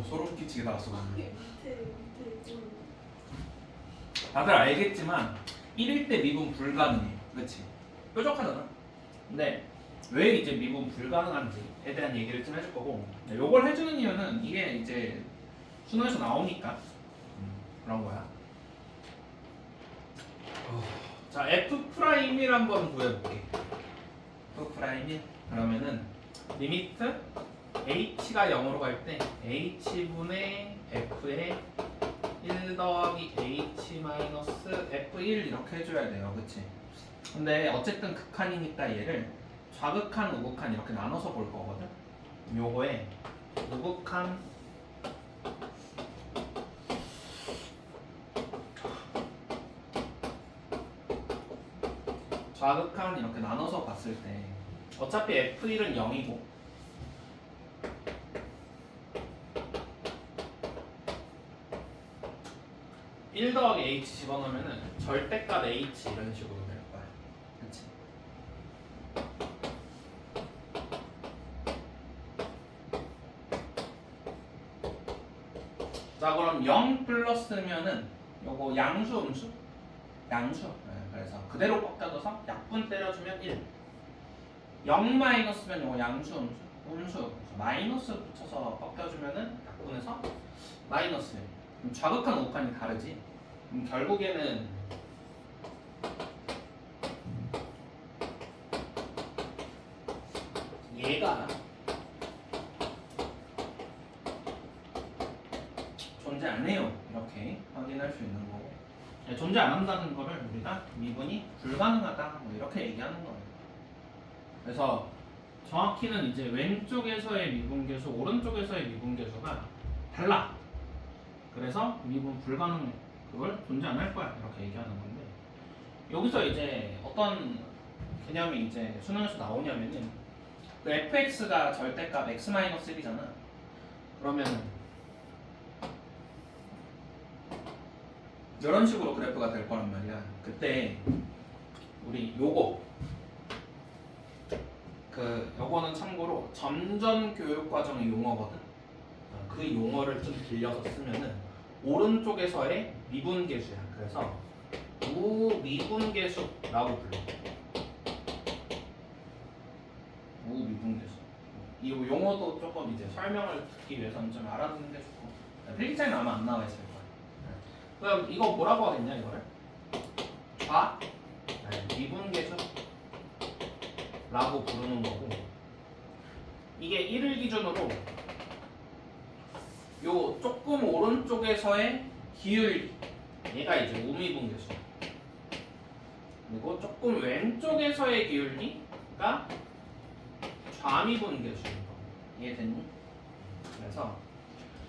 A: 소름 끼치게 나왔어. 다들 알겠지만 1일 때 미분 불가능해. 그치? 뾰족하잖아. 근데 왜 이제 미분 불가능한지에 대한 얘기를 좀 해줄 거고, 요걸 해주는 이유는 이게 이제 수능에서 나오니까 그런 거야. 자, F'을 한번 구해볼게. F'일 그러면은 리미트 H가 0으로 갈 때 H분의 F에 1 더하기 H 마이너스 F1 이렇게 해줘야 돼요. 그치? 근데 어쨌든 극한이니까 얘를 좌극한, 우극한 이렇게 나눠서 볼 거거든. 요거에 우극한 좌극한 이렇게 나눠서 봤을 때 어차피 F1은 0이고 (1 더하기 H) 집어넣으면은 절대값 H 이런 식으로 될 거야. 그치? 자, 그럼 0 플러스면은 요거 양수, 음수? 양수. 그래서 그대로 꺾여져서 약분 때려주면 1. 0 마이너스면 요거 양수, 음수? 음수. 마이너스 붙여서 꺾여주면은 약분해서 마이너스 1. 그럼 좌극한, 우극한이 다르지? 그럼 결국에는 얘가 존재 안 해요. 이렇게 확인할 수 있는 거고, 존재 안 한다는 거를 우리가 미분이 불가능하다 뭐 이렇게 얘기하는 거예요. 그래서 정확히는 이제 왼쪽에서의 미분계수, 오른쪽에서의 미분계수가 달라. 그래서 미분 불가능해. 그걸 존재 안 할 거야. 이렇게 얘기하는 건데, 여기서 이제 어떤 개념이 이제 수능에서 나오냐면은 그 fx가 절대값 x-1이잖아. 그러면 이런 식으로 그래프가 될 거란 말이야. 그때 우리 요거는 참고로 점전 교육과정의 용어거든. 그 용어를 좀 빌려서 쓰면은 오른쪽에서의 미분계수야. 그래서 우미분계수라고 불러. 우미분계수. 이 용어도 조금 이제 설명을 듣기 위해서는 좀 알아두는 게 좋고, 필기장에 아마 안 나와 있을 거야. 그럼 이거 뭐라고 하겠냐, 이거를? 미분계수 라고 부르는 거고, 이게 1을 기준으로 요 조금 오른쪽에서의 기울기, 얘가 이제 우미분계수, 그리고 조금 왼쪽에서의 기울기가 좌미분계수인 거. 이해됐니? 그래서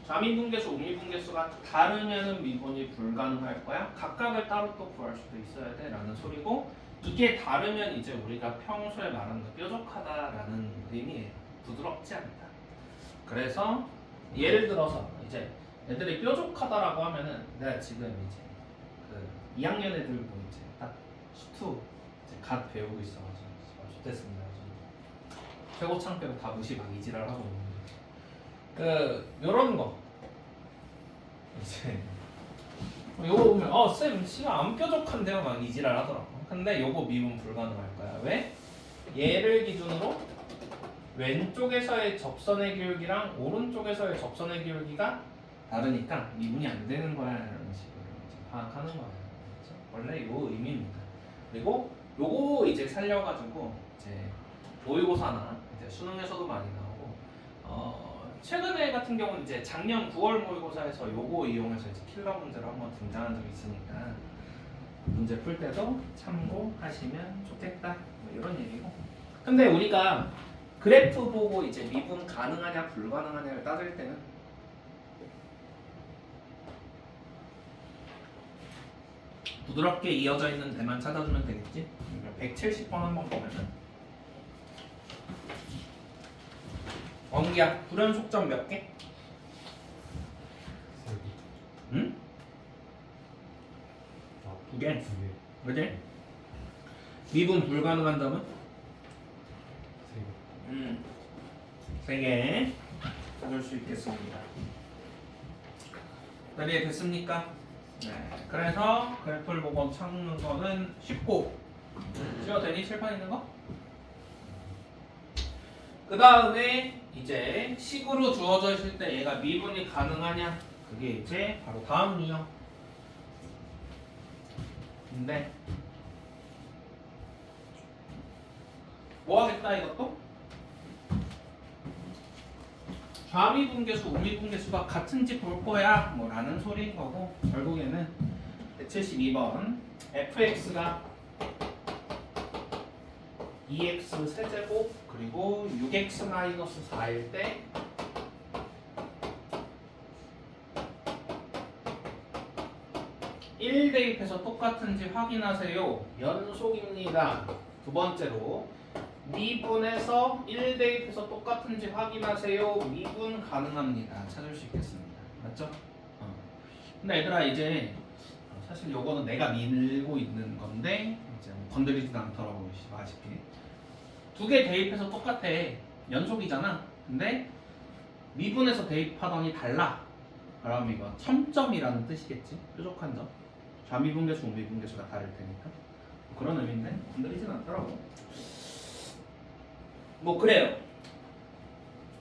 A: 좌미분계수, 우미분계수가 다르면은 미분이 불가능할 거야. 각각을 따로 또 구할 수도 있어야 돼 라는 소리고, 이게 다르면 이제 우리가 평소에 말하는 거 뾰족하다라는 의미예요. 부드럽지 않다. 그래서 예를 들어서 이제 애들이 뾰족하다라고 하면은 내가 지금 이제 그 2학년 애들 뭐 이제 딱 수투 이제 갓 배우고 있어가지고 좋댔습니다. 최고창 빼고 다 무시 막 이지랄 하고 있는데 그 요런 거 이제 요거 보면 쌤 씨발 안 뾰족한데요 막 이지랄 하더라고. 근데 요거 미분 불가능할 거야. 왜? 얘를 기준으로 왼쪽에서의 접선의 기울기랑 오른쪽에서의 접선의 기울기가 다르니까 미분이 안 되는 거야 이런 식으로 이제 파악하는 거야. 그렇죠? 원래 요 의미입니다. 그리고 요거 이제 살려가지고 이제 모의고사나 이제 수능에서도 많이 나오고 최근에 같은 경우는 이제 작년 9월 모의고사에서 요거 이용해서 이제 킬러 문제로 한번 등장한 적이 있으니까 문제 풀 때도 참고하시면 좋겠다 뭐 이런 얘기고. 근데 우리가 그래프 보고 이제 미분 가능하냐 불가능하냐를 따질 때는 부드럽게 이어져 있는 데만 찾아주면 되겠지. 170번 한번 보면은 원기야 불연 속점 몇 개? 응? 두 개. 그지? 미분 불가능한 점은? 세 개 찾을 수 있겠습니다. 이해됐습니까? 네. 그래서 그래프를 보고 찾는 거는 쉽고 지워되니 칠판 있는 거? 그 다음에 이제 식으로 주어져 있을 때 얘가 미분이 가능하냐? 그게 이제 바로 다음 유형. 근데 뭐 하겠다 이것도? 좌미분계수, 우미분계수가 같은지 볼 거야 뭐 라는 소리인 거고 결국에는 172번 fx가 2x 세제곱 그리고 6x-4일 때 (1) 대입해서 똑같은지 확인하세요. 연속입니다. 두 번째로 미분에서 1 대입해서 똑같은지 확인하세요. 미분 가능합니다. 찾을 수 있겠습니다. 맞죠? 근데 얘들아 이제 사실 요거는 내가 밀고 있는 건데 이제 뭐 건드리지도 않더라고 아쉽게. 두 개 대입해서 똑같아. 연속이잖아. 근데 미분에서 대입하더니 달라. 그럼 이거 첨점이라는 뜻이겠지. 뾰족한 점. 좌미분계수, 우미분계수가 다를 테니까. 그런 의미인데 건드리진 않더라고. 뭐 그래요.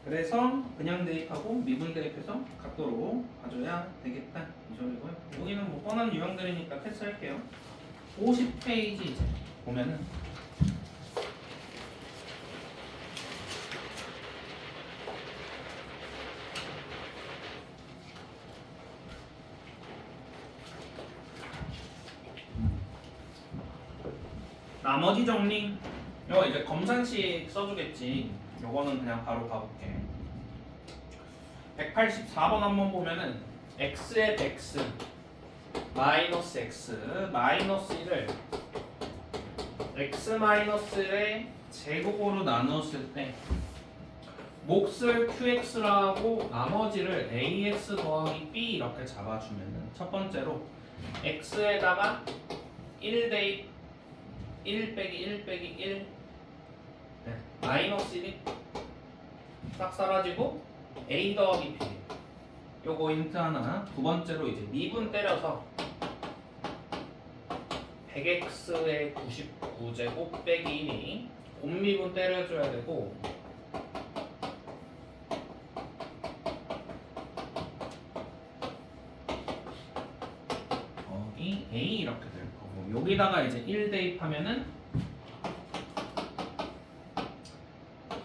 A: 그래서 그냥 대입하고 미분 대입해서 각도로 봐줘야 되겠다 이 소리고요. 여기는 뭐 뻔한 유형들이니까 패스할게요. 50페이지 이제 보면은 나머지 정리 이거 이제 검산식 써주겠지. 요거는 그냥 바로 가볼게. 184번 한번 보면은 x의 x 마이너스 x 마이너스 1을 x 마이너스의 제곱으로 나누었을 때 몫을 qx라고 나머지를 ax 더하기 b 이렇게 잡아주면은 첫 번째로 x에다가 1 대입 1 빼기 1 빼기 1 네. 마이너스 1이 싹 사라지고 a 더하기 b 요거 인트 하나. 두 번째로 이제 미분 때려서 100x의 99제곱 빼기 1이 곱미분 때려줘야 되고 이 a 이렇게 될 거고 여기다가 이제 1 대입하면은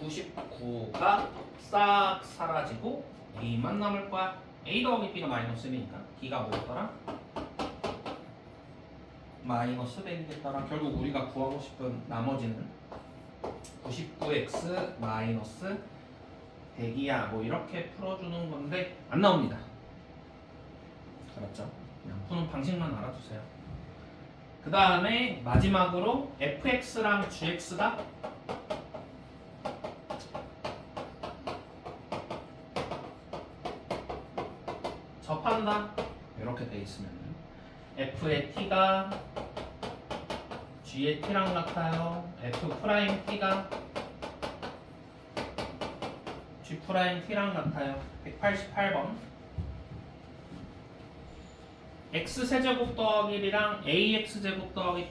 A: 99가 싹 사라지고 a만 남을 거야. a 더하기 b가 마이너스 1이니까 b가 뭐였더라? 마이너스 100이겠더라. 결국 우리가 구하고 싶은 나머지는 99x 마이너스 100이야 뭐 이렇게 풀어주는 건데 안 나옵니다. 알았죠? 그냥 푸는 방식만 알아두세요. 그 다음에 마지막으로 fx랑 gx가 접한다 이렇게 돼 있으면 F의 T가 G의 T랑 같아요. F 프라임 T가 G 프라임 T랑 같아요. 188번. x 세제곱 더하기 1이랑 ax 제곱 더하기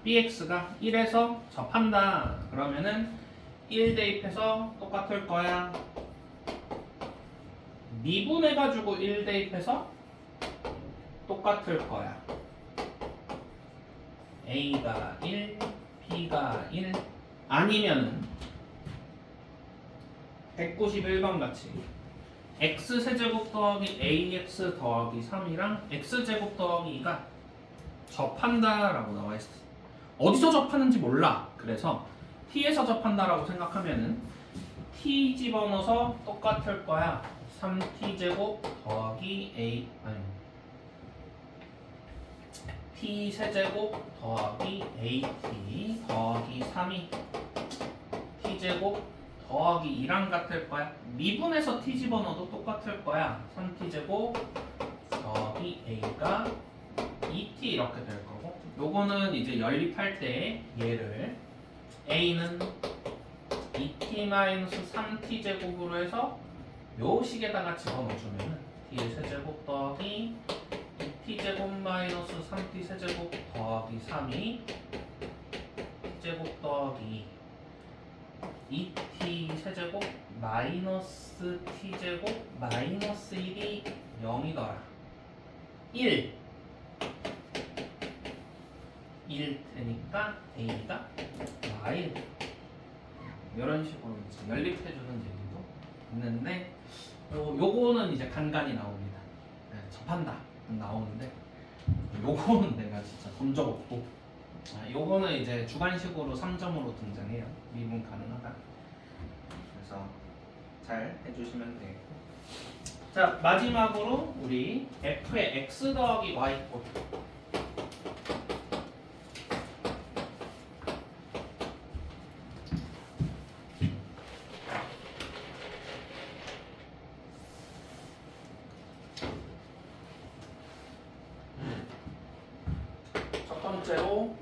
A: bx가 1에서 접한다. 그러면은 1 대입해서 똑같을 거야. 미분해가지고 1 대입해서 똑같을 거야. a가 1, b가 1 아니면은 191번 같이 x 세제곱 더하기 ax 더하기 3이랑 x 제곱 더하기 2가 접한다 라고 나와 있어. 어디서 접하는지 몰라. 그래서 t에서 접한다 라고 생각하면은 t 집어넣어서 똑같을 거야. 3t 제곱 더하기 t 세제곱 더하기 at 더하기 3이 t 제곱 더하기 2랑 같을 거야. 미분해서 t 집어넣어도 똑같을 거야. 3t 제곱 더하기 a가 2t 이렇게 될 거고, 요거는 이제 연립할 때 얘를 a는 2t-3t 제곱으로 해서 요 식에다가 집어넣어주면 t의 세제곱 더하기 2t 제곱 마이너스 3t 세제곱 더하기 3이 t 제곱 더하기 2t 세제곱 마이너스 t제곱 마이너스 1이 0이더라. 1 테니까 a가 1 이런 식으로 이제 연립해주는 얘기도 있는데, 요거는 이제 간간히 나옵니다. 네, 접한다 나오는데 요거는 내가 진짜 본 적 없고, 요거는 이제 주관식으로 3점으로 등장해요. 미분 가능하다. 그래서 잘 해주시면 되겠고, 자 마지막으로 우리 f의 x 더하기 y 꼴. 첫 번째로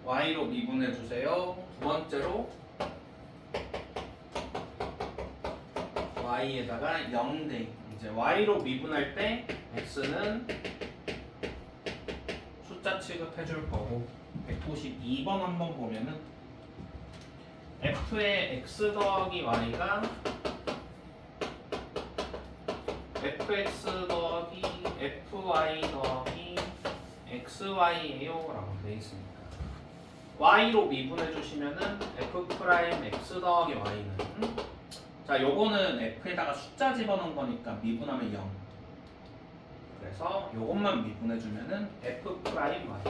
A: y로 미분해 주세요. 두 번째로 y에다가 0대 이제 y로 미분할 때 x는 숫자 취급해 줄 거고, 192번 한번 보면은 f의 x 더하기 y가 fx 더하기 fy 더하기 xy예요 라고 되어 있습니다. y로 미분해 주시면은 f 프라임 x 더하기 y는, 자 요거는 f에다가 숫자 집어넣은 거니까 미분하면 0. 그래서 요것만 미분해 주면은 f 프라임 y.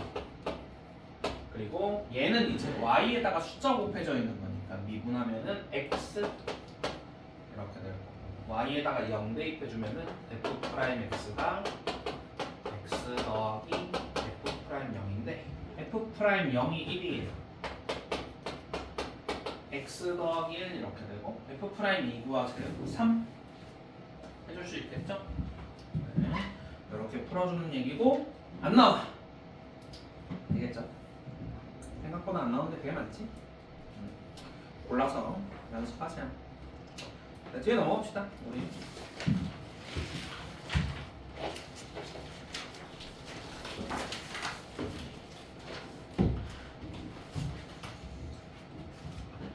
A: 그리고 얘는 이제 y에다가 숫자 곱해져 있는 거니까 미분하면은 x 이렇게 될 거고, y에다가 0 대입해 주면은 f 프라임 x가 x 더하기 f 프라임 0인데 f 프라임 0이 1이에요. x 더하기 1 이렇게 되고, f 프라임 2 구하세요. 3 해줄 수 있겠죠? 네. 이렇게 풀어주는 얘기고, 안 나와. 되겠죠? 생각보다 안 나오는데 되게 많지? 골라서 연습하세요. 자, 뒤에 넘어갑시다. 우리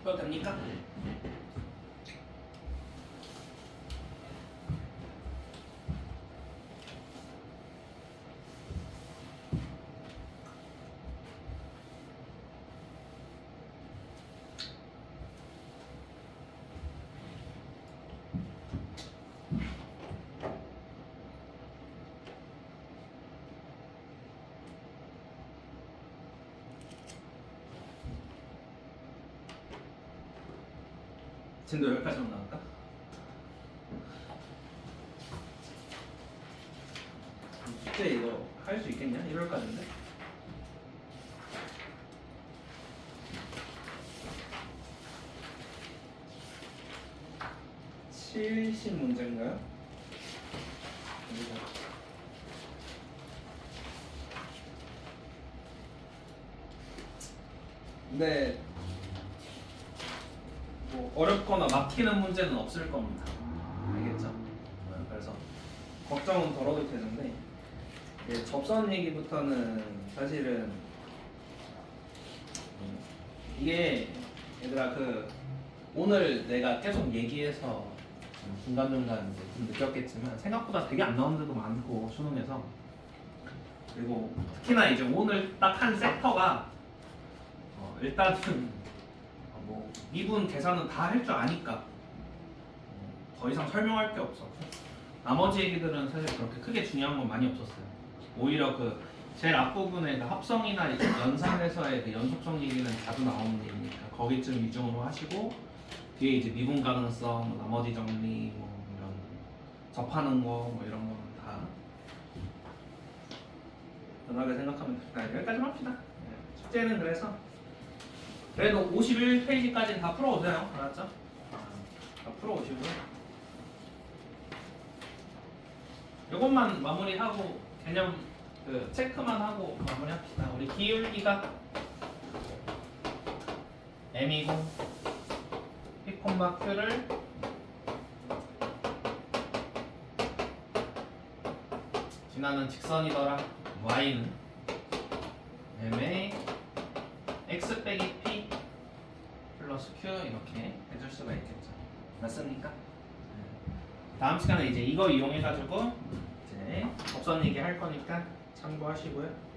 A: 또 됩니까? 진도 여기까지만 나올까? 숙제 이거 할 수 있겠냐? 1월까지인데? 70문제인가요? 근데 뭐 어렵거나 막히는 문제는 없을 겁니다. 알겠죠? 그래서 걱정은 덜어도 되는데 이제 접선 얘기부터는 사실은 이게 얘들아 그 오늘 내가 계속 얘기해서 중간중간 이제 좀 느꼈겠지만 생각보다 되게 안 나오는 데도 많고 수능에서 그리고 특히나 이제 오늘 딱 한 섹터가 일단은 뭐 미분 계산은 다 할 줄 아니까 더 이상 설명할 게 없었고 나머지 얘기들은 사실 그렇게 크게 중요한 건 많이 없었어요. 오히려 그 제일 앞부분에 그 합성이나 연산에서의 그 연속성 얘기는 자주 나오는 얘기니까 거기쯤 위주로 하시고 뒤에 이제 미분 가능성, 뭐 나머지 정리, 뭐 이런 접하는 거, 뭐 이런 거는 다 편하게 생각하면 됩니다. 여기까지만 합시다. 숙제는 그래서 그래도 51페이지까지는 다 풀어오세요. 알았죠? 다 풀어오시고요. 이것만 마무리하고 개념 그 체크만 하고 마무리합시다. 우리 기울기가 m이고 p, q를 지나는 직선이더라. y는 m의 x 빼기 p 플러스 q 이렇게 해줄 수가 있겠죠. 맞습니까? 다음 시간에 이제 이거 이용해가지고 이제 접선 얘기 할 거니까 참고하시고요.